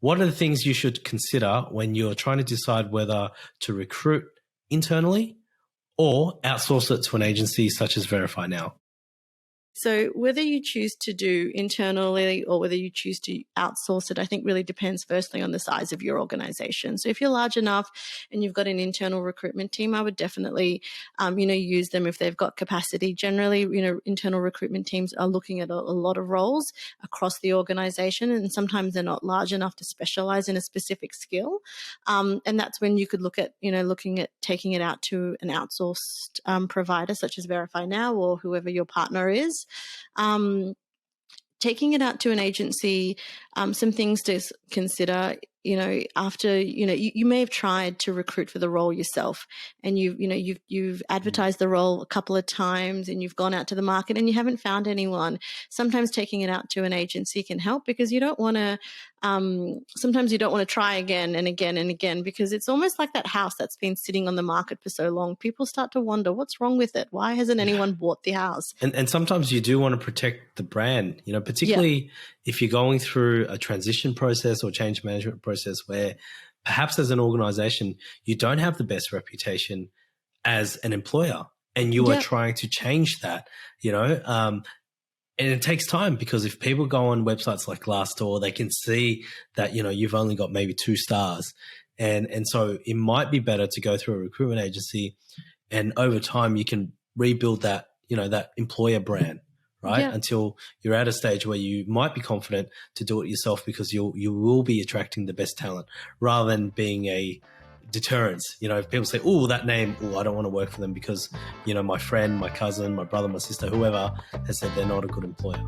what are the things you should consider when you're trying to decide whether to recruit internally or outsource it to an agency such as VerifyNow? So whether you choose to do internally or whether you choose to outsource it, I think really depends firstly on the size of your organization. So if you're large enough and you've got an internal recruitment team, I would definitely, use them if they've got capacity. Generally, internal recruitment teams are looking at a lot of roles across the organization, and sometimes they're not large enough to specialize in a specific skill. And that's when you could look at, looking at taking it out to an outsourced provider such as VerifyNow or whoever your partner is. Taking it out to an agency, some things to consider, after, you may have tried to recruit for the role yourself and you've advertised the role a couple of times and you've gone out to the market and you haven't found anyone. Sometimes taking it out to an agency can help because you don't want to, sometimes you don't want to try again and again and again, because it's almost like that house that's been sitting on the market for so long. People start to wonder, what's wrong with it? Why hasn't anyone bought the house? And sometimes you do want to protect the brand, particularly if you're going through a transition process or change management process where perhaps as an organization, you don't have the best reputation as an employer and you are trying to change that, and it takes time, because if people go on websites like Glassdoor, they can see that, you've only got maybe 2 stars. And so it might be better to go through a recruitment agency, and over time you can rebuild that, that employer brand, right? Yeah. Until you're at a stage where you might be confident to do it yourself, because you will be attracting the best talent rather than being a deterrence. If people say, oh, that name, I don't want to work for them because, my friend, my cousin, my brother, my sister, whoever has said they're not a good employer.